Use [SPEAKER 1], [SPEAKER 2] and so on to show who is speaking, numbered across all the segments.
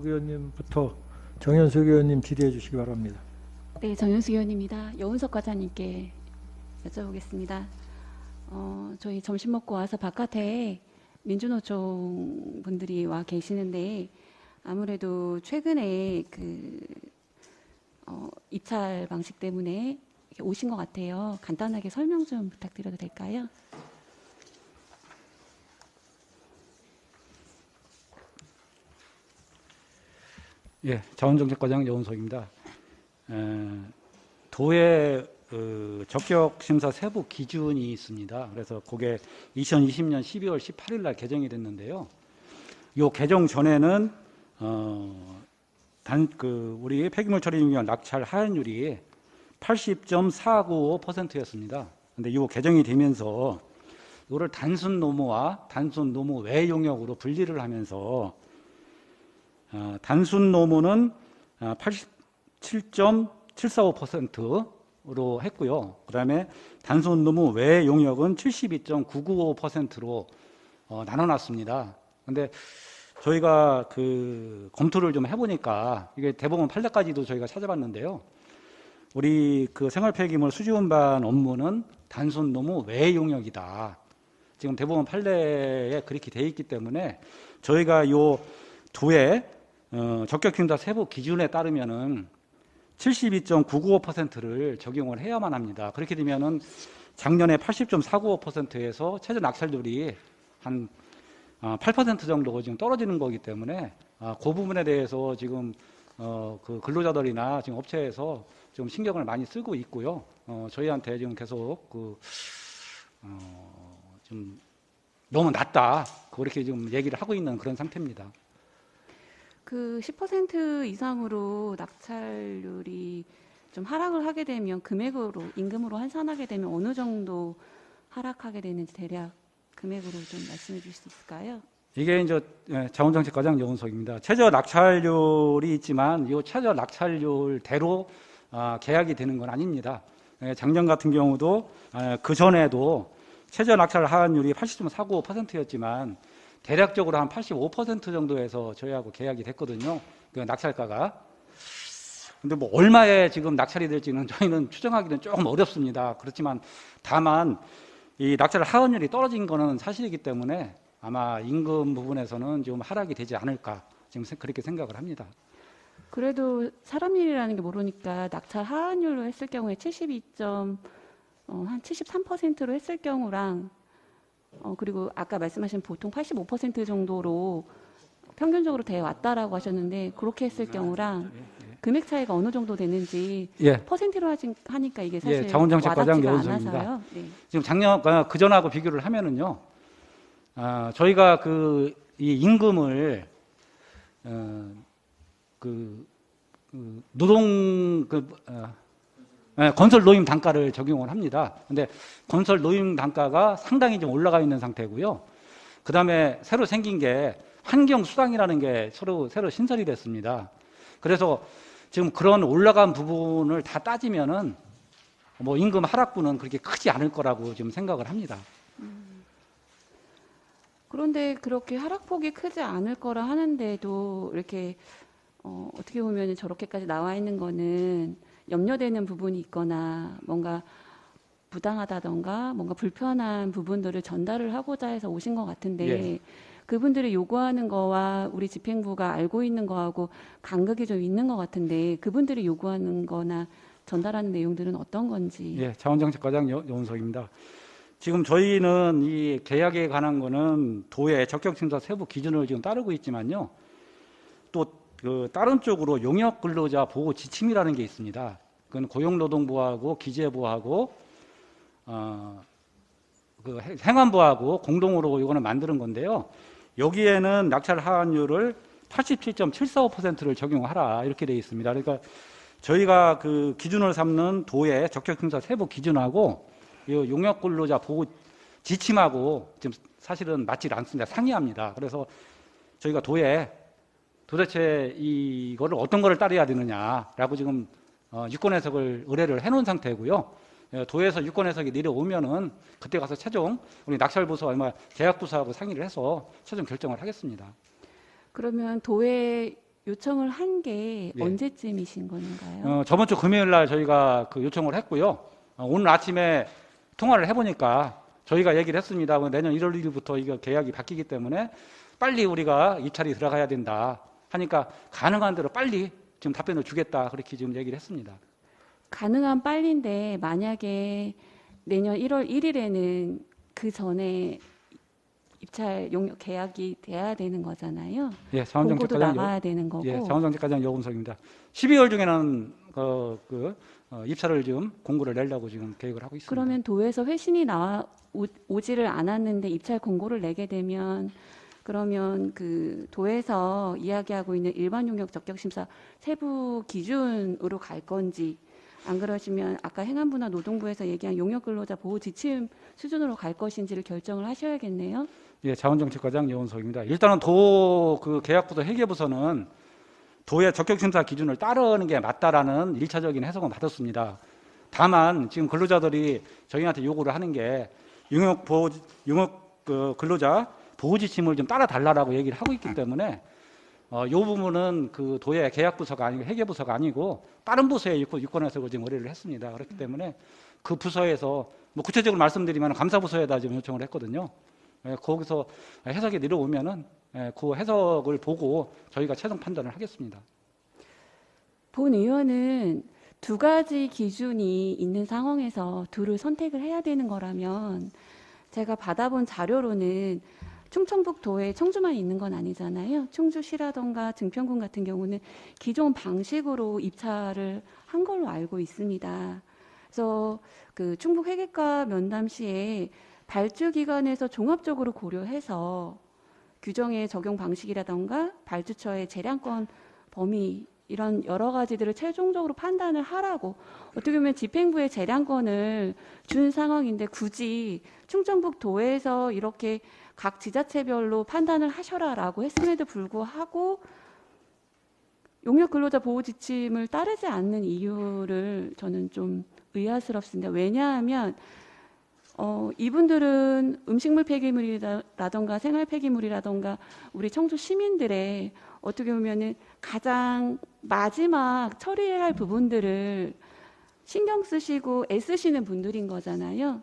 [SPEAKER 1] 의원님부터 정현석 의원님 질의해 주시기 바랍니다.
[SPEAKER 2] 네, 정현숙 의원입니다. 여운석 과장님께 여쭤보겠습니다. 저희 점심 먹고 와서 바깥에 민주노총 분들이 와 계시는데 아무래도 최근에 입찰 방식 때문에 이렇게 오신 것 같아요. 간단하게 설명 좀 부탁드려도 될까요?
[SPEAKER 3] 예, 자원정책과장 여운석입니다. 도의 적격 심사 세부 기준이 있습니다. 그래서 그게 2020년 12월 18일 날 개정이 됐는데요. 요 개정 전에는 우리 폐기물 처리 중간 낙찰 하한율이 80.495%였습니다. 근데 요 개정이 되면서 이거를 단순 노무와 단순 노무 외 용역으로 분리를 하면서 단순 노무는 87.745%로 했고요. 그다음에 단순 노무 외 용역은 72.995%로 나눠놨습니다. 근데 저희가 검토를 좀 해보니까 이게 대법원 판례까지도 저희가 찾아봤는데요. 우리 생활 폐기물 수지 운반 업무는 단순 노무 외 용역이다. 지금 대법원 판례에 그렇게 돼 있기 때문에 저희가 요 도의 적격심사 세부 기준에 따르면은 72.995%를 적용을 해야만 합니다. 그렇게 되면은 작년에 80.495%에서 최저 낙찰률이 한 8% 정도 지금 떨어지는 거기 때문에 그 부분에 대해서 지금 근로자들이나 지금 업체에서 좀 신경을 많이 쓰고 있고요. 저희한테 지금 계속 좀 너무 낮다 그렇게 지금 얘기를 하고 있는 그런 상태입니다.
[SPEAKER 2] 10% 이상으로 낙찰률이 좀 하락을 하게 되면 금액으로 임금으로 환산하게 되면 어느 정도 하락하게 되는지 대략 금액으로 좀 말씀해 주실 수 있을까요?
[SPEAKER 3] 이게 이제 자원정책과장 여운석입니다. 최저 낙찰률이 있지만 이 최저 낙찰률대로 계약이 되는 건 아닙니다. 작년 같은 경우도 그 전에도 최저 낙찰 하한율이 80.495%였지만 대략적으로 한 85% 정도에서 저희하고 계약이 됐거든요. 그 낙찰가가. 근데 뭐 얼마에 지금 낙찰이 될지는 저희는 추정하기는 조금 어렵습니다. 그렇지만 다만 이 낙찰 하한율이 떨어진 거는 사실이기 때문에 아마 임금 부분에서는 좀 하락이 되지 않을까 지금 그렇게 생각을 합니다.
[SPEAKER 2] 그래도 사람 일이라는 게 모르니까 낙찰 하한율로 했을 경우에 73%로 했을 경우랑 그리고 아까 말씀하신 보통 85% 정도로 평균적으로 돼 왔다라고 하셨는데 그렇게 했을 경우랑 금액 차이가 어느 정도 되는지 퍼센트로 하니까 이게 사실
[SPEAKER 3] 자원정책과장
[SPEAKER 2] 와닿지가
[SPEAKER 3] 여운석입니다.
[SPEAKER 2] 않아서요. 네.
[SPEAKER 3] 지금 작년 그 전하고 비교를 하면은요, 저희가 이 임금을 노동 건설 노임 단가를 적용을 합니다. 근데 건설 노임 단가가 상당히 좀 올라가 있는 상태고요. 그 다음에 새로 생긴 게 환경 수당이라는 게 새로 신설이 됐습니다. 그래서 지금 그런 올라간 부분을 다 따지면은 뭐 임금 하락분은 그렇게 크지 않을 거라고 지금 생각을 합니다.
[SPEAKER 2] 그런데 그렇게 하락폭이 크지 않을 거라 하는데도 이렇게 어떻게 보면 저렇게까지 나와 있는 거는 염려되는 부분이 있거나 뭔가 부당하다던가 뭔가 불편한 부분들을 전달을 하고자 해서 오신 것 같은데 그분들이 요구하는 거와 우리 집행부가 알고 있는 거하고 간극이 좀 있는 것 같은데 그분들이 요구하는 거나 전달하는 내용들은 어떤 건지.
[SPEAKER 3] 예, 자원정책과장 여운석입니다. 지금 저희는 이 계약에 관한 거는 도의 적격심사 세부 기준을 지금 따르고 있지만요. 또 다른 쪽으로 용역 근로자 보호 지침이라는 게 있습니다. 그건 고용노동부하고 기재부하고 행안부하고 공동으로 이거는 만드는 건데요. 여기에는 낙찰 하한율을 87.745%를 적용하라 이렇게 되어 있습니다. 그러니까 저희가 기준을 삼는 도의 적격심사 세부 기준하고 이 용역 근로자 보호 지침하고 지금 사실은 맞지 않습니다. 상이합니다. 그래서 저희가 도에 도대체 이거를 어떤 거를 따라야 되느냐라고 지금 유권 해석을 의뢰를 해놓은 상태고요. 도에서 유권 해석이 내려오면은 그때 가서 최종 우리 낙찰부서와 계약부서하고 상의를 해서 최종 결정을 하겠습니다.
[SPEAKER 2] 그러면 도의 요청을 한 게
[SPEAKER 3] 예.
[SPEAKER 2] 언제쯤이신 건가요?
[SPEAKER 3] 저번 주 금요일 날 저희가 그 요청을 했고요. 오늘 아침에 통화를 해보니까 저희가 얘기를 했습니다. 내년 1월 1일부터 이거 계약이 바뀌기 때문에 빨리 우리가 입찰이 들어가야 된다 하니까 가능한 대로 빨리 지금 답변을 주겠다 그렇게 지금 얘기를 했습니다.
[SPEAKER 2] 가능한 빨리인데 만약에 내년 1월 1일에는 그 전에 입찰 용역 계약이 돼야 되는 거잖아요.
[SPEAKER 3] 예,
[SPEAKER 2] 공고도
[SPEAKER 3] 자원정책과장
[SPEAKER 2] 나가야 되는 거고.
[SPEAKER 3] 예, 자원정책과장 여운석입니다. 12월 중에는 입찰을 지금 공고를 내려고 지금 계획을 하고 있습니다.
[SPEAKER 2] 그러면 도에서 회신이 오지를 않았는데 입찰 공고를 내게 되면 그러면 그 도에서 이야기하고 있는 일반 용역 적격 심사 세부 기준으로 갈 건지 안 그러시면 아까 행안부나 노동부에서 얘기한 용역 근로자 보호 지침 수준으로 갈 것인지를 결정을 하셔야겠네요.
[SPEAKER 3] 예, 자원정책과장 여운석입니다. 일단은 도 그 계약부서 회계부서는 도의 적격심사 기준을 따르는 게 맞다라는 1차적인 해석은 받았습니다. 다만 지금 근로자들이 저희한테 요구를 하는 게 용역 근로자 보호 지침을 좀 따라달라고 얘기를 하고 있기 때문에 이 부분은 그 도의 계약부서가 아니고 회계부서가 아니고 다른 부서에 유권 해석을 지금 의뢰를 했습니다. 그렇기 때문에 그 부서에서 뭐 구체적으로 말씀드리면 감사부서에다 지금 요청을 했거든요. 거기서 해석이 내려오면은 그 해석을 보고 저희가 최종 판단을 하겠습니다.
[SPEAKER 2] 본 의원은 두 가지 기준이 있는 상황에서 둘을 선택을 해야 되는 거라면 제가 받아본 자료로는 충청북도에 청주만 있는 건 아니잖아요. 충주시라던가 증평군 같은 경우는 기존 방식으로 입찰을 한 걸로 알고 있습니다. 그래서 그 충북회계과 면담 시에 발주기관에서 종합적으로 고려해서 규정의 적용 방식이라던가 발주처의 재량권 범위 이런 여러 가지들을 최종적으로 판단을 하라고 어떻게 보면 집행부의 재량권을 준 상황인데 굳이 충청북도에서 이렇게 각 지자체별로 판단을 하셔라라고 했음에도 불구하고 용역 근로자 보호 지침을 따르지 않는 이유를 저는 좀 의아스럽습니다. 왜냐하면 이분들은 음식물 폐기물이라던가 생활 폐기물이라던가 우리 청주 시민들의 어떻게 보면은 가장 마지막 처리해야 할 부분들을 신경 쓰시고 애쓰시는 분들인 거잖아요.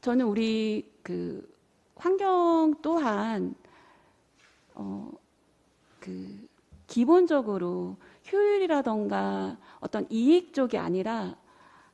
[SPEAKER 2] 저는 우리 그 환경 또한 그 기본적으로 효율이라던가 어떤 이익 쪽이 아니라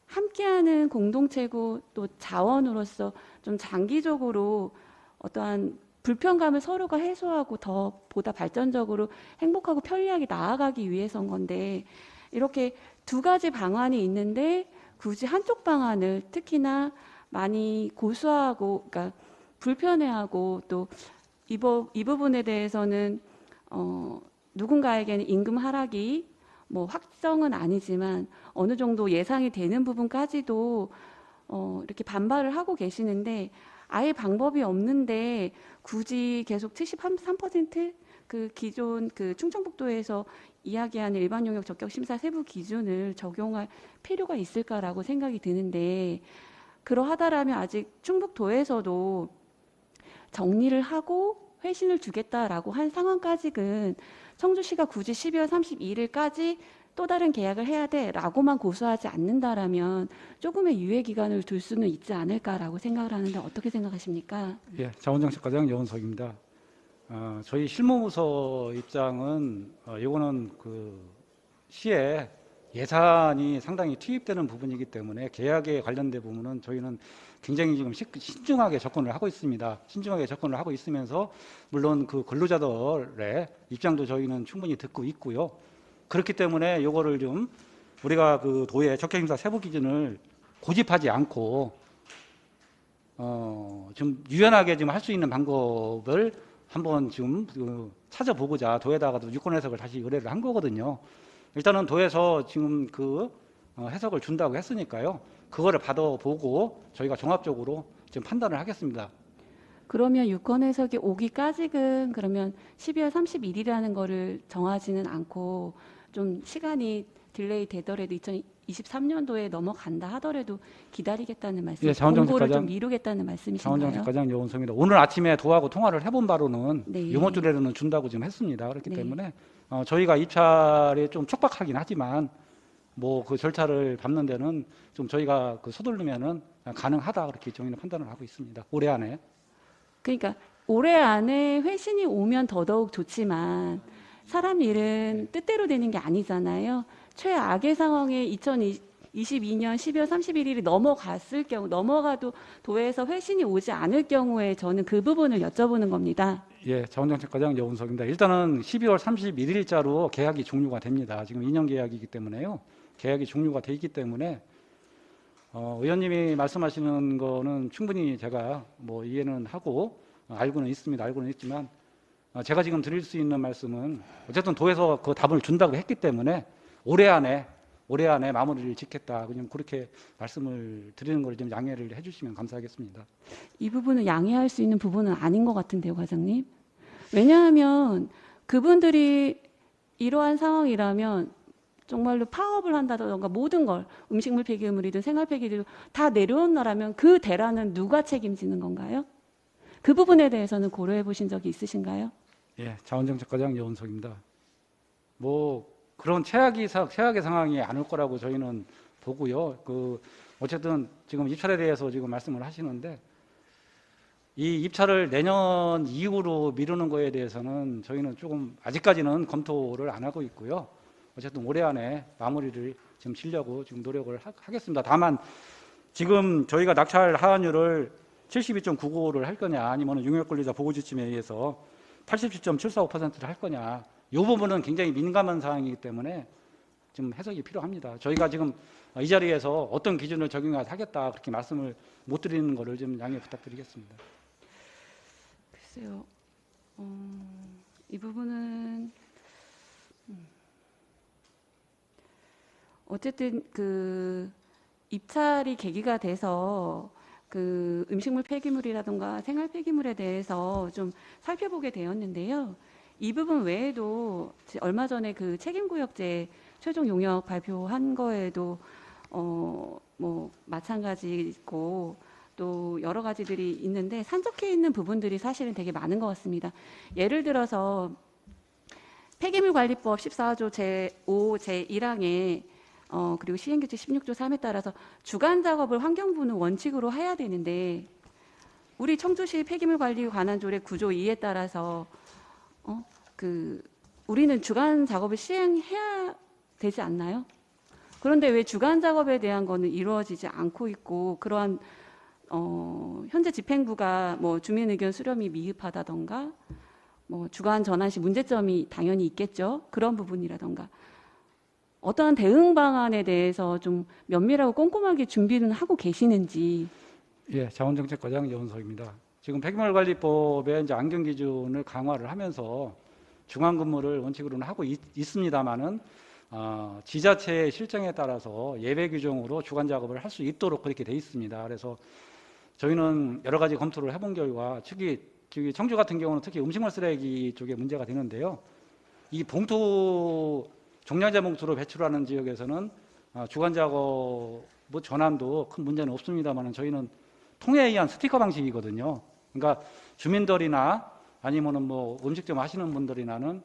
[SPEAKER 2] 함께하는 공동체고 또 자원으로서 좀 장기적으로 어떠한 불편감을 서로가 해소하고 더 보다 발전적으로 행복하고 편리하게 나아가기 위해서인 건데 이렇게 두 가지 방안이 있는데 굳이 한쪽 방안을 특히나 많이 고수하고 그러니까 불편해하고 또 이 부분에 대해서는 누군가에게는 임금 하락이 뭐 확정은 아니지만 어느 정도 예상이 되는 부분까지도 이렇게 반발을 하고 계시는데 아예 방법이 없는데 굳이 계속 73% 그 기존 그 충청북도에서 이야기하는 일반 용역 적격 심사 세부 기준을 적용할 필요가 있을까라고 생각이 드는데 그러하다라면 아직 충북도에서도 정리를 하고 회신을 주겠다라고 한 상황까지는 청주시가 굳이 12월 31일까지 또 다른 계약을 해야 돼라고만 고수하지 않는다라면 조금의 유예 기간을 둘 수는 있지 않을까라고 생각을 하는데 어떻게 생각하십니까?
[SPEAKER 3] 예, 자원정책과장 여운석입니다. 저희 실무부서 입장은 이거는 그 시에 예산이 상당히 투입되는 부분이기 때문에 계약에 관련된 부분은 저희는 굉장히 지금 신중하게 접근을 하고 있습니다. 신중하게 접근을 하고 있으면서 물론 그 근로자들의 입장도 저희는 충분히 듣고 있고요. 그렇기 때문에 이거를 좀 우리가 그 도의 적격심사 세부 기준을 고집하지 않고 좀 유연하게 좀 할 수 있는 방법을 한번 지금 찾아보고자 도에다가도 유권 해석을 다시 의뢰를 한 거거든요. 일단은 도에서 지금 그 해석을 준다고 했으니까요. 그거를 받아보고 저희가 종합적으로 지금 판단을 하겠습니다. 그러면
[SPEAKER 2] 유권 해석이 오기까지는 그러면 12월 31일이라는 거를 정하지는 않고 좀 시간이 딜레이 되더라도 2023년도에 넘어간다 하더라도 기다리겠다는 말씀,
[SPEAKER 3] 예,
[SPEAKER 2] 공고를 좀 미루겠다는 말씀이신가요?
[SPEAKER 3] 자원정책과장 여운성입니다. 오늘 아침에 도하고 통화를 해본 바로는
[SPEAKER 2] 네.
[SPEAKER 3] 용어주례로는 준다고 지금 했습니다. 그렇기
[SPEAKER 2] 네.
[SPEAKER 3] 때문에 저희가 입찰에 좀 촉박하긴 하지만 뭐 그 절차를 밟는 데는 좀 저희가 그 서두르면은 가능하다 그렇게 저희는 판단을 하고 있습니다. 올해 안에.
[SPEAKER 2] 그러니까 올해 안에 회신이 오면 더더욱 좋지만 사람 일은 뜻대로 되는 게 아니잖아요. 최악의 상황에 2022년 12월 31일이 넘어갔을 경우, 넘어가도 도에서 회신이 오지 않을 경우에 저는 그 부분을 여쭤보는 겁니다.
[SPEAKER 3] 예, 자원정책과장 여운석입니다. 일단은 12월 31일자로 계약이 종료가 됩니다. 지금 2년 계약이기 때문에요. 계약이 종료가 돼 있기 때문에 의원님이 말씀하시는 거는 충분히 제가 뭐 이해는 하고 알고는 있습니다. 알고는 있지만 제가 지금 드릴 수 있는 말씀은 어쨌든 도에서 그 답을 준다고 했기 때문에 올해 안에 마무리를 짓겠다. 그냥 그렇게 말씀을 드리는 걸 좀 양해를 해주시면 감사하겠습니다.
[SPEAKER 2] 이 부분은 양해할 수 있는 부분은 아닌 것 같은데요, 과장님. 왜냐하면 그분들이 이러한 상황이라면 정말로 파업을 한다던가 모든 걸 음식물 폐기물이든 생활 폐기물이든 다 내려온다라면 그 대란은 누가 책임지는 건가요? 그 부분에 대해서는 고려해 보신 적이 있으신가요?
[SPEAKER 3] 예, 자원정책과장 여운석입니다. 뭐 그런 최악의 상황이 안 올 거라고 저희는 보고요. 어쨌든 지금 입찰에 대해서 지금 말씀을 하시는데 이 입찰을 내년 이후로 미루는 거에 대해서는 저희는 조금 아직까지는 검토를 안 하고 있고요. 어쨌든 올해 안에 마무리를 지금 지려고 지금 노력을 하겠습니다. 다만 지금 저희가 낙찰 하한율을 72.99를 할 거냐 아니면 용역권리자 보고지침에 의해서 87.745%를 할 거냐 이 부분은 굉장히 민감한 사항이기 때문에 좀 해석이 필요합니다. 저희가 지금 이 자리에서 어떤 기준을 적용하겠다 그렇게 말씀을 못 드리는 거를 좀 양해 부탁드리겠습니다.
[SPEAKER 2] 글쎄요. 이 부분은 어쨌든 그 입찰이 계기가 돼서 그 음식물 폐기물이라든가 생활 폐기물에 대해서 좀 살펴보게 되었는데요. 이 부분 외에도 얼마 전에 그 책임구역제 최종 용역 발표한 거에도 뭐 마찬가지고 또 여러 가지들이 있는데 산적해 있는 부분들이 사실은 되게 많은 것 같습니다. 예를 들어서 폐기물관리법 14조 제5 제1항에 그리고 시행규칙 16조 3에 따라서 주간 작업을 환경부는 원칙으로 해야 되는데 우리 청주시 폐기물관리 관한 조례 9조 2에 따라서 우리는 주간 작업을 시행해야 되지 않나요? 그런데 왜 주간 작업에 대한 거는 이루어지지 않고 있고 그러한 현재 집행부가 뭐 주민 의견 수렴이 미흡하다던가 뭐 주간 전환 시 문제점이 당연히 있겠죠. 그런 부분이라던가 어떠한 대응 방안에 대해서 좀 면밀하고 꼼꼼하게 준비는 하고 계시는지.
[SPEAKER 3] 예, 자원정책과장 여운석입니다. 지금 폐기물관리법의 이제 안경 기준을 강화를 하면서 중앙근무를 원칙으로는 하고 있습니다만은 지자체의 실정에 따라서 예외 규정으로 주간 작업을 할 수 있도록 그렇게 돼 있습니다. 그래서 저희는 여러 가지 검토를 해본 결과 특히 청주 같은 경우는 특히 음식물 쓰레기 쪽에 문제가 되는데요. 이 봉투 종량제 봉투로 배출하는 지역에서는 주간 작업 전환도 큰 문제는 없습니다만 저희는 통에 의한 스티커 방식이거든요. 그러니까 주민들이나 아니면은 뭐 음식점 하시는 분들이나는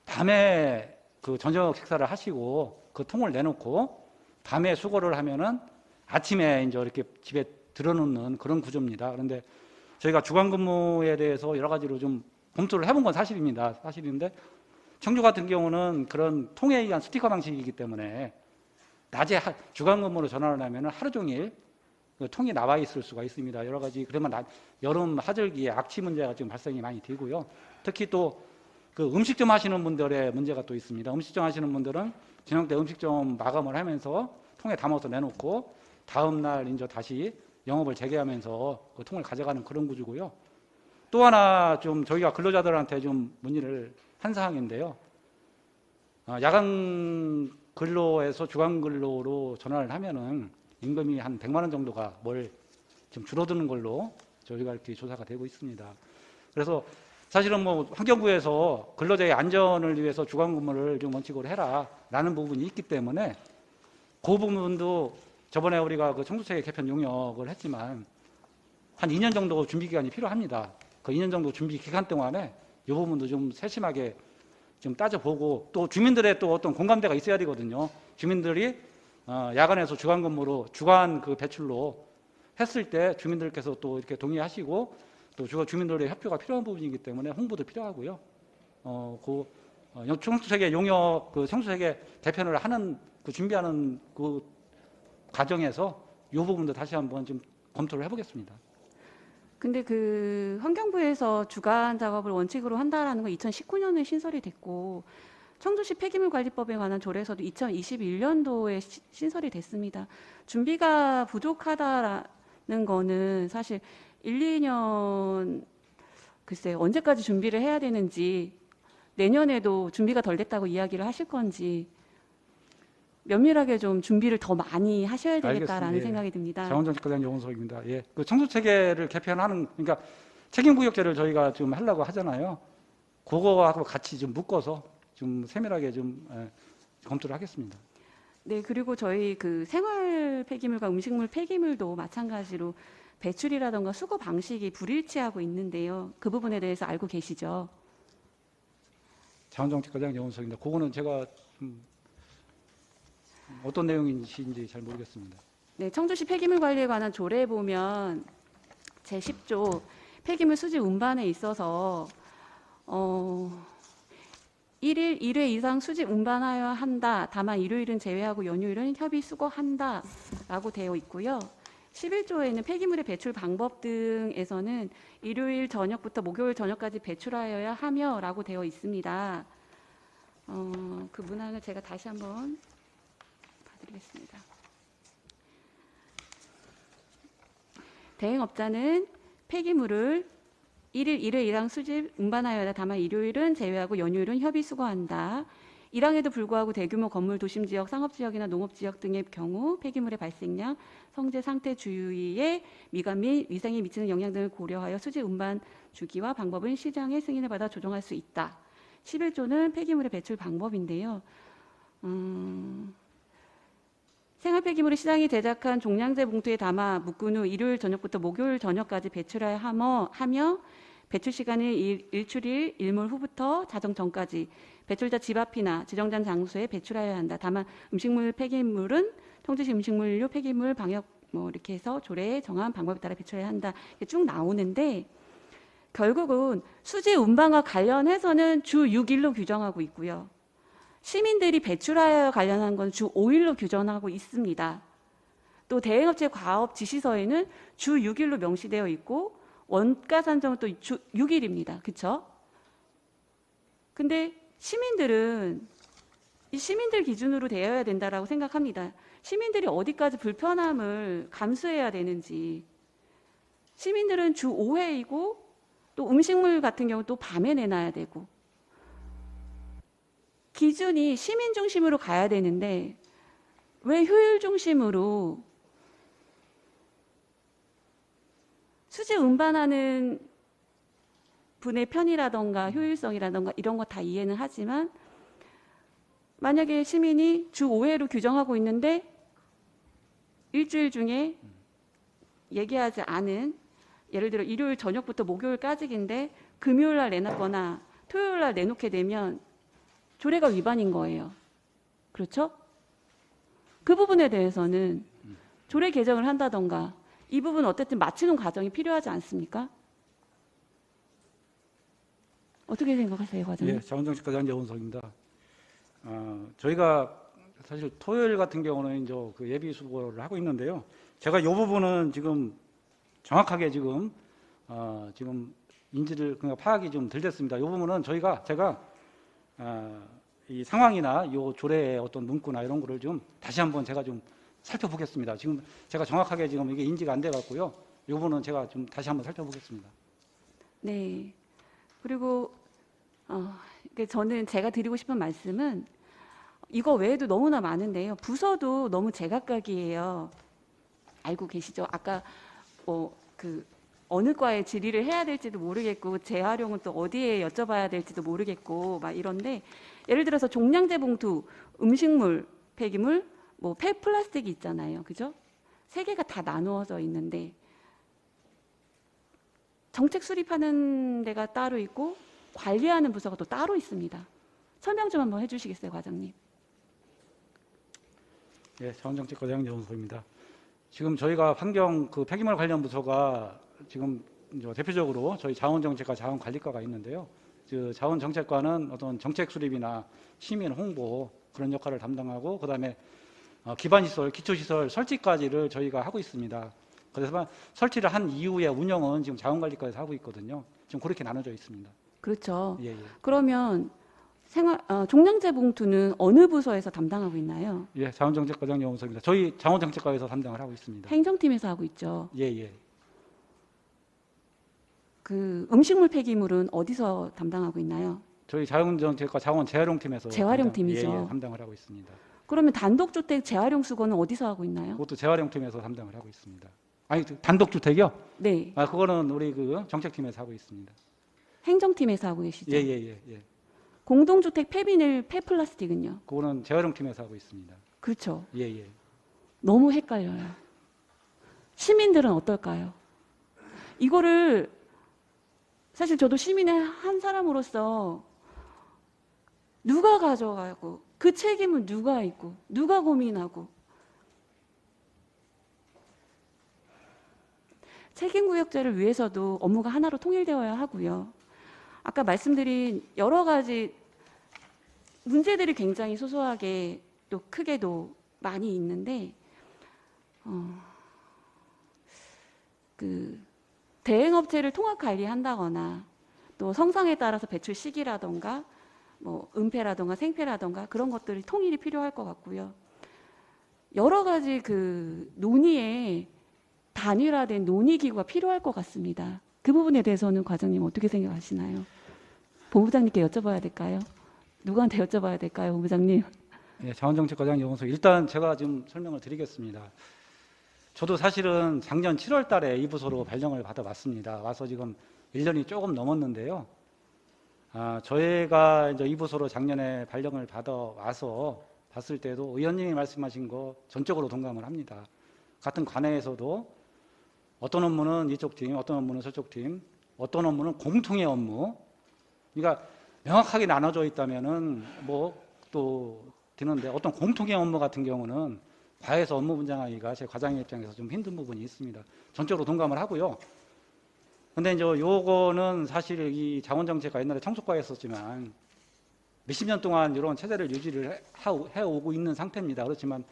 [SPEAKER 3] 밤에 그 저녁 식사를 하시고 그 통을 내놓고 밤에 수거를 하면은 아침에 이제 이렇게 집에 들어놓는 그런 구조입니다. 그런데 저희가 주간 근무에 대해서 여러 가지로 좀 검토를 해본 건 사실입니다. 사실인데 청주 같은 경우는 그런 통에 의한 스티커 방식이기 때문에 낮에 주간 근무로 전환을 하면 하루 종일 그 통이 나와 있을 수가 있습니다. 여러 가지 그러면 여름 하절기에 악취 문제가 지금 발생이 많이 되고요. 특히 또 그 음식점 하시는 분들의 문제가 또 있습니다. 음식점 하시는 분들은 저녁 때 음식점 마감을 하면서 통에 담아서 내놓고 다음 날 이제 다시 영업을 재개하면서 그 통을 가져가는 그런 구조고요. 또 하나 좀 저희가 근로자들한테 좀 문의를 한 사항인데요. 야간 근로에서 주간 근로로 전환을 하면은 임금이 한 100만 원 정도가 좀 줄어드는 걸로 저희가 이렇게 조사가 되고 있습니다. 그래서 사실은 뭐 환경부에서 근로자의 안전을 위해서 주간 근무를 좀 원칙으로 해라라는 부분이 있기 때문에 그 부분도 저번에 우리가 그 청주체계 개편 용역을 했지만 한 2년 정도 준비 기간이 필요합니다. 그 2년 정도 준비 기간 동안에 이 부분도 좀 세심하게 좀 따져보고 또 주민들의 또 어떤 공감대가 있어야 되거든요. 주민들이 야간에서 주간 근무로 주간 그 배출로 했을 때 주민들께서 또 이렇게 동의하시고 또 주민들의 협조가 필요한 부분이기 때문에 홍보도 필요하고요. 청수세계 용역 그 청수세계 개편을 하는 그 준비하는 그 과정에서 이 부분도 다시 한번 좀 검토를 해보겠습니다.
[SPEAKER 2] 근데 그 환경부에서 주간 작업을 원칙으로 한다라는 건 2019년에 신설이 됐고 청주시 폐기물 관리법에 관한 조례에서도 2021년도에 신설이 됐습니다. 준비가 부족하다라는 거는 사실 1, 2년 글쎄 언제까지 준비를 해야 되는지 내년에도 준비가 덜 됐다고 이야기를 하실 건지 면밀하게 좀 준비를 더 많이 하셔야 되겠다라는
[SPEAKER 3] 알겠습니다. 예.
[SPEAKER 2] 생각이 듭니다.
[SPEAKER 3] 자원정책과장 여원석입니다. 예, 그 청수체계를 개편하는 그러니까 책임구역제를 저희가 좀 하려고 하잖아요. 그거하고 같이 좀 묶어서 좀 세밀하게 좀 검토를 하겠습니다.
[SPEAKER 2] 네, 그리고 저희 그 생활 폐기물과 음식물 폐기물도 마찬가지로 배출이라던가 수거 방식이 불일치하고 있는데요. 그 부분에 대해서 알고 계시죠?
[SPEAKER 3] 자원정책과장 여원석입니다. 그거는 제가 어떤 내용인지 잘 모르겠습니다.
[SPEAKER 2] 네, 청주시 폐기물 관리에 관한 조례에 보면 제10조 폐기물 수지 운반에 있어서 1일 1회 이상 수집 운반하여야 한다. 다만 일요일은 제외하고 연휴일은 협의 수거한다. 라고 되어 있고요. 11조에는 폐기물의 배출 방법 등에서는 일요일 저녁부터 목요일 저녁까지 배출하여야 하며 라고 되어 있습니다. 그 문항을 제가 다시 한번 봐드리겠습니다. 대행업자는 폐기물을 1일 1회 이상 수집 운반하여야 한다. 다만 일요일은 제외하고 연휴일은 협의 수거한다. 1항에도 불구하고 대규모 건물 도심지역, 상업지역이나 농업지역 등의 경우 폐기물의 발생량, 성재 상태 주의에 미관 및 위생에 미치는 영향 등을 고려하여 수집 운반 주기와 방법은 시장의 승인을 받아 조정할 수 있다. 11조는 폐기물의 배출 방법인데요. 생활폐기물을 시장이 제작한 종량제 봉투에 담아 묶은 후 일요일 저녁부터 목요일 저녁까지 배출하여 하며 배출 시간은 일출일 일몰 후부터 자정 전까지 배출자 집 앞이나 지정된 장소에 배출하여야 한다. 다만 음식물 폐기물은 청주시 음식물류 폐기물 방역 이렇게 해서 조례에 정한 방법에 따라 배출해야 한다. 이렇게 쭉 나오는데 결국은 수지 운반과 관련해서는 주 6일로 규정하고 있고요. 시민들이 배출하여 관련한 건 주 5일로 규정하고 있습니다. 또 대행업체 과업 지시서에는 주 6일로 명시되어 있고 원가 산정은 또 주 6일입니다. 그렇죠? 근데 시민들은 이 시민들 기준으로 되어야 된다라고 생각합니다. 시민들이 어디까지 불편함을 감수해야 되는지. 시민들은 주 5회이고 또 음식물 같은 경우 또 밤에 내놔야 되고 기준이 시민 중심으로 가야 되는데 왜 효율 중심으로 수지 운반하는 분의 편의라던가 효율성이라던가 이런 거 다 이해는 하지만 만약에 시민이 주 5회로 규정하고 있는데 일주일 중에 얘기하지 않은 예를 들어 일요일 저녁부터 목요일까지인데 금요일 날 내놨거나 토요일 날 내놓게 되면 조례가 위반인 거예요. 그렇죠? 그 부분에 대해서는 조례 개정을 한다던가 이 부분 어쨌든 맞추는 과정이 필요하지 않습니까? 어떻게 생각하세요, 과장님?
[SPEAKER 3] 예, 자원정책과장 여원석입니다. 저희가 사실 토요일 같은 경우는 이제 그 예비 수고를 하고 있는데요. 제가 이 부분은 지금 정확하게 지금 인지를 그러니까 파악이 좀 덜 됐습니다. 이 부분은 제가 이 상황이나 이 조례의 어떤 문구나 이런 거를 좀 다시 한번 제가 좀 살펴보겠습니다. 지금 제가 정확하게 지금 이게 인지가 안 돼 갖고요. 이 부분은 제가 좀 다시 한번 살펴보겠습니다.
[SPEAKER 2] 네. 그리고 저는 제가 드리고 싶은 말씀은 이거 외에도 너무나 많은데요. 부서도 너무 제각각이에요. 알고 계시죠? 아까 어느 과에 질의를 해야 될지도 모르겠고 재활용은 또 어디에 여쭤봐야 될지도 모르겠고 막 이런데 예를 들어서 종량제 봉투, 음식물, 폐기물, 폐플라스틱이 있잖아요. 그죠? 세 개가 다 나누어져 있는데 정책 수립하는 데가 따로 있고 관리하는 부서가 또 따로 있습니다. 설명 좀 한번 해주시겠어요, 과장님?
[SPEAKER 3] 예, 자원정책과장 여운소입니다. 지금 저희가 환경 그 폐기물 관련 부서가 지금 이제 대표적으로 저희 자원정책과 자원관리과가 있는데요. 그 자원정책과는 어떤 정책 수립이나 시민 홍보 그런 역할을 담당하고 그다음에 기반시설, 기초시설 설치까지를 저희가 하고 있습니다. 그래서 설치를 한 이후에 운영은 지금 자원관리과에서 하고 있거든요. 지금 그렇게 나눠져 있습니다.
[SPEAKER 2] 그렇죠.
[SPEAKER 3] 예, 예.
[SPEAKER 2] 그러면 종량제 봉투는 어느 부서에서 담당하고 있나요?
[SPEAKER 3] 예, 자원정책과장 여운소입니다. 저희 자원정책과에서 담당을 하고 있습니다.
[SPEAKER 2] 행정팀에서 하고 있죠.
[SPEAKER 3] 예, 예.
[SPEAKER 2] 그 음식물 폐기물은 어디서 담당하고 있나요?
[SPEAKER 3] 저희 자원정책과 자원재활용팀에서
[SPEAKER 2] 재활용팀이죠.
[SPEAKER 3] 예, 예, 담당을 하고 있습니다.
[SPEAKER 2] 그러면 단독주택 재활용 수거는 어디서 하고 있나요?
[SPEAKER 3] 그것도 재활용팀에서 담당을 하고 있습니다. 아니, 단독주택이요?
[SPEAKER 2] 네,
[SPEAKER 3] 그거는 우리 그 정책팀에서 하고 있습니다.
[SPEAKER 2] 행정팀에서 하고 계시죠.
[SPEAKER 3] 예, 예, 예, 예.
[SPEAKER 2] 공동주택 폐비닐, 폐플라스틱은요?
[SPEAKER 3] 그거는 재활용팀에서 하고 있습니다.
[SPEAKER 2] 그렇죠.
[SPEAKER 3] 예, 예.
[SPEAKER 2] 너무 헷갈려요. 시민들은 어떨까요? 이거를 사실 저도 시민의 한 사람으로서 누가 가져가고 그 책임은 누가 있고 누가 고민하고 책임구역제를 위해서도 업무가 하나로 통일되어야 하고요. 아까 말씀드린 여러 가지 문제들이 굉장히 소소하게 또 크게도 많이 있는데 그 대행업체를 통합 관리한다거나 또 성상에 따라서 배출 시기라던가 뭐 은폐라던가 생폐라던가 그런 것들이 통일이 필요할 것 같고요. 여러 가지 그 논의에 단일화된 논의기구가 필요할 것 같습니다. 그 부분에 대해서는 과장님 어떻게 생각하시나요? 본부장님께 여쭤봐야 될까요? 누구한테 여쭤봐야 될까요, 본부장님?
[SPEAKER 3] 예, 자원정책과장 여운소 일단 제가 좀 설명을 드리겠습니다. 저도 사실은 작년 7월 달에 이 부서로 발령을 받아왔습니다. 와서 지금 1년이 조금 넘었는데요. 저희가 이제 이 부서로 작년에 발령을 받아와서 봤을 때도 의원님이 말씀하신 거 전적으로 동감을 합니다. 같은 관내에서도 어떤 업무는 이쪽 팀, 어떤 업무는 저쪽 팀, 어떤 업무는 공통의 업무. 그러니까 명확하게 나눠져 있다면은 뭐 또 되는데 어떤 공통의 업무 같은 경우는 과에서 업무 분장하기가 제 과장의 입장에서 좀 힘든 부분이 있습니다. 전적으로 동감을 하고요. 근데 이제 요거는 사실 이 자원정책과 옛날에 청소과에 했었지만 몇십 년 동안 이런 체제를 유지를 해오고 있는 상태입니다. 그렇지만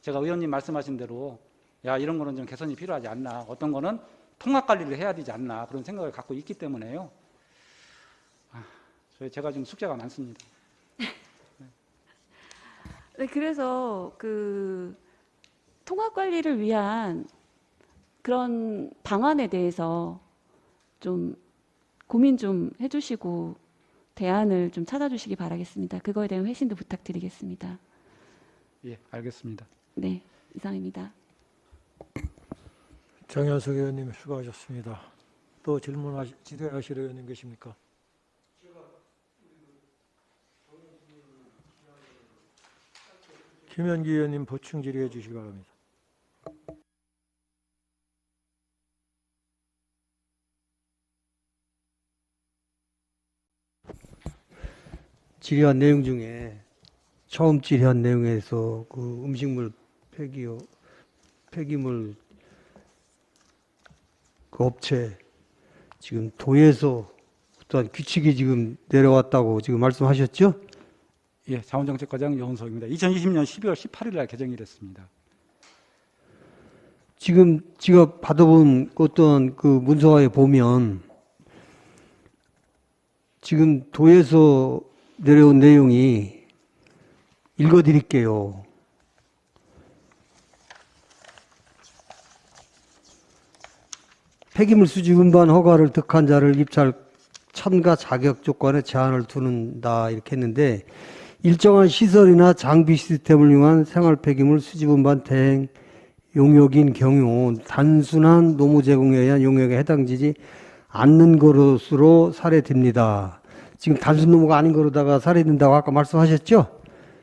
[SPEAKER 3] 제가 의원님 말씀하신 대로 야, 이런 거는 좀 개선이 필요하지 않나. 어떤 거는 통합 관리를 해야 되지 않나. 그런 생각을 갖고 있기 때문에요. 제가 좀 숙제가 많습니다.
[SPEAKER 2] 네, 그래서 그 통합 관리를 위한 그런 방안에 대해서 좀 고민 좀 해주시고 대안을 좀 찾아주시기 바라겠습니다. 그거에 대한 회신도 부탁드리겠습니다.
[SPEAKER 3] 예, 알겠습니다.
[SPEAKER 2] 네, 이상입니다.
[SPEAKER 1] 정현석 의원님 수고하셨습니다. 또 질의하실 의원님 계십니까? 김현기 의원님 보충 질의해 주시기 바랍니다.
[SPEAKER 4] 질의한 내용 중에 처음 질의한 내용에서 그 음식물 폐기물 그 업체 지금 도에서 어떠한 규칙이 지금 내려왔다고 지금 말씀하셨죠?
[SPEAKER 3] 예, 자원정책과장 여운석입니다. 2020년 12월 18일 날 개정이 됐습니다.
[SPEAKER 4] 지금 제가 받아본 어떤 그 문서에 보면 지금 도에서 내려온 내용이 읽어드릴게요. 폐기물 수집 운반 허가를 득한 자를 입찰 참가 자격 조건에 제한을 두는다 이렇게 했는데 일정한 시설이나 장비 시스템을 이용한 생활 폐기물 수집 운반 대행 용역인 경우 단순한 노무 제공에 의한 용역에 해당되지 않는 것으로 사례됩니다. 지금 단순 노무가 아닌 거로다가 사례된다고 아까 말씀하셨죠?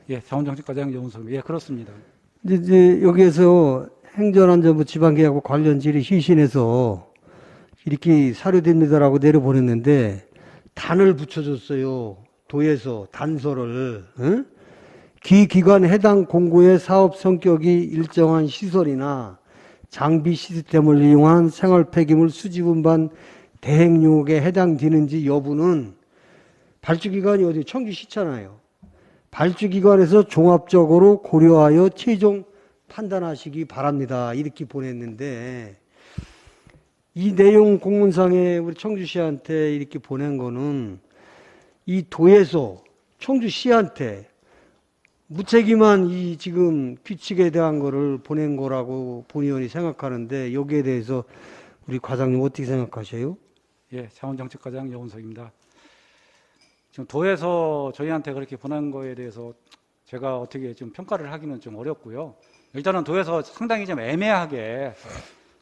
[SPEAKER 3] 예, 자원정책과장 여운석입니다. 예, 그렇습니다.
[SPEAKER 4] 이제 여기에서 행정안전부 지방계약부 관련 질의 희신해서 이렇게 사료됩니다라고 내려보냈는데 단을 붙여줬어요. 도에서 단서를 기기관 해당 공고의 사업 성격이 일정한 시설이나 장비 시스템을 이용한 생활 폐기물 수집 운반 대행 용역에 해당되는지 여부는 발주기관이 어디 청주시잖아요. 발주기관에서 종합적으로 고려하여 최종 판단하시기 바랍니다. 이렇게 보냈는데 이 내용 공문상에 우리 청주시한테 이렇게 보낸 거는 이 도에서 청주시한테 무책임한 이 지금 규칙에 대한 거를 보낸 거라고 본의원이 생각하는데 여기에 대해서 우리 과장님 어떻게 생각하세요?
[SPEAKER 3] 예, 자원정책과장 여운석입니다. 지금 도에서 저희한테 그렇게 보낸 거에 대해서 제가 어떻게 좀 평가를 하기는 좀 어렵고요. 일단은 도에서 상당히 좀 애매하게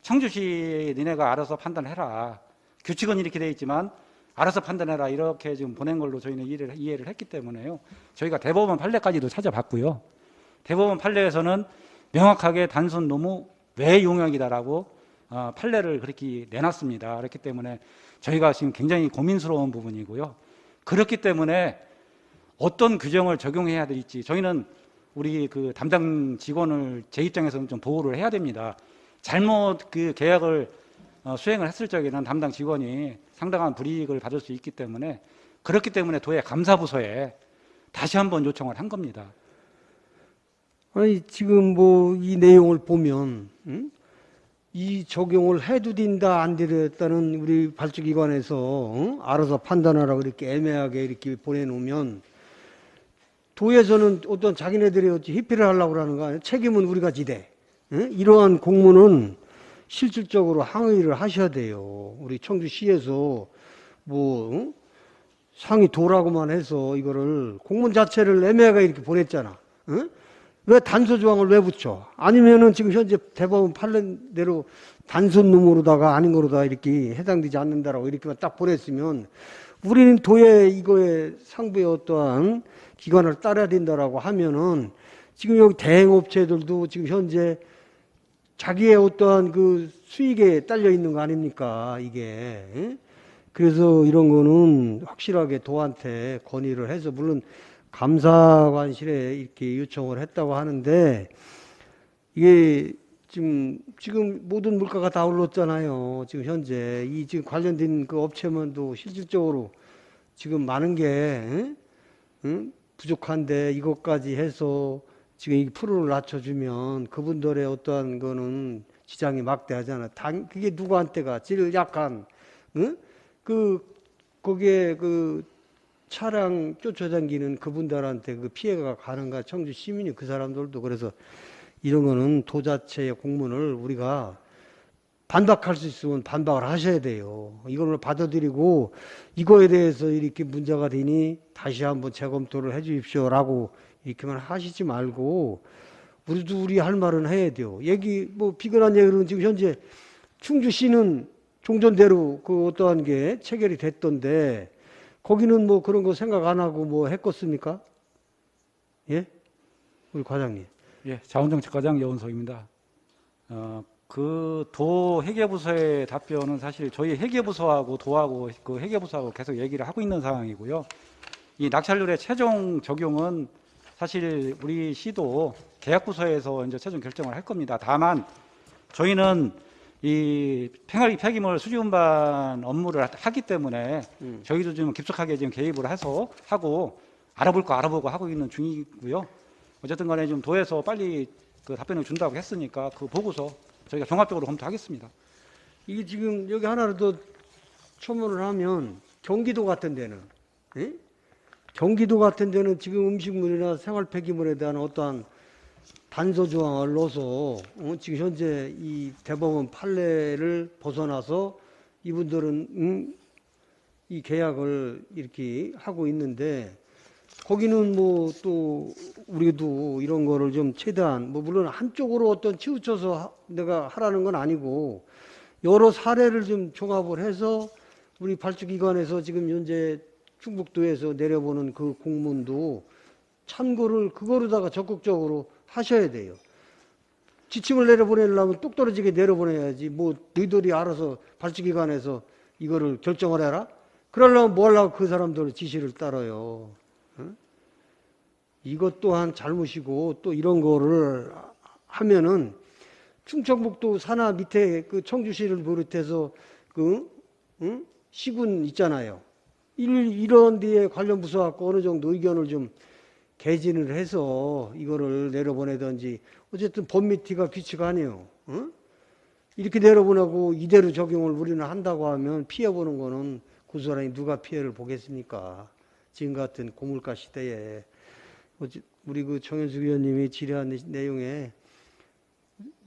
[SPEAKER 3] 청주시 니네가 알아서 판단해라. 규칙은 이렇게 돼 있지만 알아서 판단해라. 이렇게 지금 보낸 걸로 저희는 이해를 했기 때문에요. 저희가 대법원 판례까지도 찾아봤고요. 대법원 판례에서는 명확하게 단순 노무 외 용역이다라고 판례를 그렇게 내놨습니다. 그렇기 때문에 저희가 지금 굉장히 고민스러운 부분이고요. 그렇기 때문에 어떤 규정을 적용해야 될지 저희는 우리 그 담당 직원을 제 입장에서는 좀 보호를 해야 됩니다. 잘못 그 계약을 수행을 했을 적에는 담당 직원이 상당한 불이익을 받을 수 있기 때문에 그렇기 때문에 도의 감사부서에 다시 한번 요청을 한 겁니다.
[SPEAKER 4] 아니 지금 뭐 이 내용을 보면 이 적용을 해도 된다 안 되겠다는 우리 발주기관에서 알아서 판단하라고 이렇게 애매하게 이렇게 보내놓으면 도에서는 어떤 자기네들이 어찌 회피를 하려고 하는 거 아니에요? 책임은 우리가 지대. 이러한 공문은 실질적으로 항의를 하셔야 돼요. 우리 청주시에서 뭐 상위 도라고만 해서 이거를 공문 자체를 애매하게 이렇게 보냈잖아. 왜 단서 조항을 왜 붙여? 아니면은 지금 현재 대법원 판례대로 단순 놈으로다가 아닌 거로다 이렇게 해당되지 않는다라고 이렇게만 딱 보냈으면 우리는 도에 이거에 상부의 어떠한 기관을 따라야 된다라고 하면은 지금 여기 대행업체들도 지금 현재 자기의 어떠한 그 수익에 딸려 있는 거 아닙니까? 이게. 그래서 이런 거는 확실하게 도한테 건의를 해서 물론 감사관실에 이렇게 요청을 했다고 하는데 이게 지금 모든 물가가 다 올랐잖아요. 지금 현재 이 지금 관련된 그 업체만도 실질적으로 지금 많은 게 부족한데 이것까지 해서 지금 이 프로를 낮춰주면 그분들의 어떠한 거는 지장이 막대하잖아. 그게 누구한테가 제일 약한 거기에 그 차량 쫓아다니는 그분들한테 그 피해가 가는가 청주 시민이 그 사람들도 그래서 이런 거는 도 자체의 공문을 우리가 반박할 수 있으면 반박을 하셔야 돼요. 이걸 받아들이고 이거에 대해서 이렇게 문제가 되니 다시 한번 재검토를 해 주십시오라고 이렇게만 하시지 말고 우리도 우리 할 말은 해야 돼요. 얘기 뭐 비근한 얘기는 지금 현재 충주시는 종전대로 그 어떠한 게 체결이 됐던데 거기는 뭐 그런 거 생각 안 하고 뭐 했겠습니까? 예? 우리 과장님.
[SPEAKER 3] 예, 자원정책과장 여운석입니다. 그 도 회계부서의 답변은 사실 저희 회계부서하고 도하고 그 회계부서하고 계속 얘기를 하고 있는 상황이고요. 이 낙찰률의 최종 적용은 사실 우리 시도 계약부서에서 이제 최종 결정을 할 겁니다. 다만 저희는 이 폐기물 수지운반 업무를 하기 때문에 저희도 좀 깊숙하게 지금 개입을 해서 하고 알아볼 거 알아보고 하고 있는 중이고요. 어쨌든 간에 좀 도에서 빨리 그 답변을 준다고 했으니까 그 보고서 저희가 종합적으로 검토하겠습니다.
[SPEAKER 4] 이게 지금 여기 하나를 더 첨언을 하면 경기도 같은 데는 경기도 같은 데는 지금 음식물이나 생활 폐기물에 대한 어떠한 단서 조항을 넣어서 지금 현재 이 대법원 판례를 벗어나서 이분들은 이 계약을 이렇게 하고 있는데 거기는 뭐 또 우리도 이런 거를 좀 최대한 뭐 물론 한쪽으로 어떤 치우쳐서 내가 하라는 건 아니고 여러 사례를 좀 종합을 해서 우리 발주기관에서 지금 현재 충북도에서 내려보는 그 공문도 참고를 그거로다가 적극적으로 하셔야 돼요. 지침을 내려보내려면 똑 떨어지게 내려보내야지 뭐 너희들이 알아서 발주기관에서 이거를 결정을 해라? 그러려면 뭘 하고 그 사람들 지시를 따라요. 응? 이것 또한 잘못이고 또 이런 거를 하면은 충청북도 산하 밑에 그 청주시를 비롯해서 그 응? 시군 있잖아요. 이런 데에 관련 부서 갖고 어느 정도 의견을 좀 개진을 해서 이거를 내려보내든지 어쨌든 법미티가 규칙하네요. 응? 이렇게 내려보내고 이대로 적용을 우리는 한다고 하면 피해보는 거는 그 사람이 누가 피해를 보겠습니까? 지금 같은 고물가 시대에 우리 그 정현숙 의원님이 질의한 내용에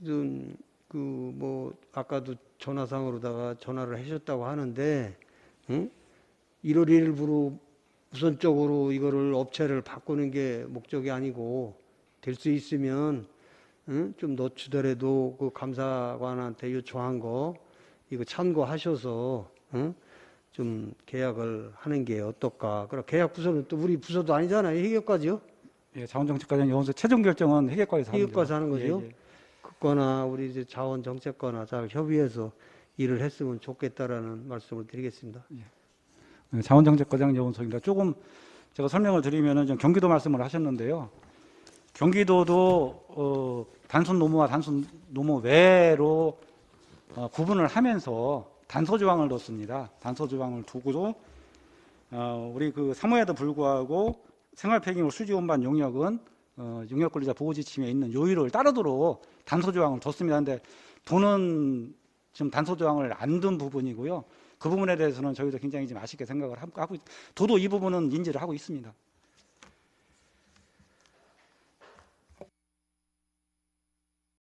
[SPEAKER 4] 좀 그 뭐 아까도 전화상으로다가 전화를 하셨다고 하는데 응? 1월 1일부로 우선적으로 이거를 업체를 바꾸는 게 목적이 아니고 될 수 있으면 응? 좀 늦추더라도 그 감사관한테 요청한 거 이거 참고하셔서 응? 좀 계약을 하는 게 어떨까? 그럼 계약 부서는 또 우리 부서도 아니잖아요. 해결까지요?
[SPEAKER 3] 예, 자원정책과장 연구소 최종 결정은 회계과에서 합니다.
[SPEAKER 4] 해결까지 하는 거죠.
[SPEAKER 3] 예, 예.
[SPEAKER 4] 그거나 우리 이제 자원정책과나 잘 협의해서 일을 했으면 좋겠다라는 말씀을 드리겠습니다.
[SPEAKER 3] 자원정책과장 연구소입니다. 조금 제가 설명을 드리면은 좀 경기도 말씀을 하셨는데요. 경기도도 단순 노무와 단순 노무 외로 구분을 하면서 단서 조항을 넣습니다. 단서 조항을 두고도 우리 그 사무에도 불구하고 생활 폐기물 수지 운반 용역은 용역 권리자 보호 지침에 있는 요일을 따르도록 단서 조항을 뒀습니다. 근데 도는 지금 단서 조항을 안 둔 부분이고요. 그 부분에 대해서는 저희도 굉장히 좀 아쉽게 생각을 하고 도도 이 부분은 인지를 하고 있습니다.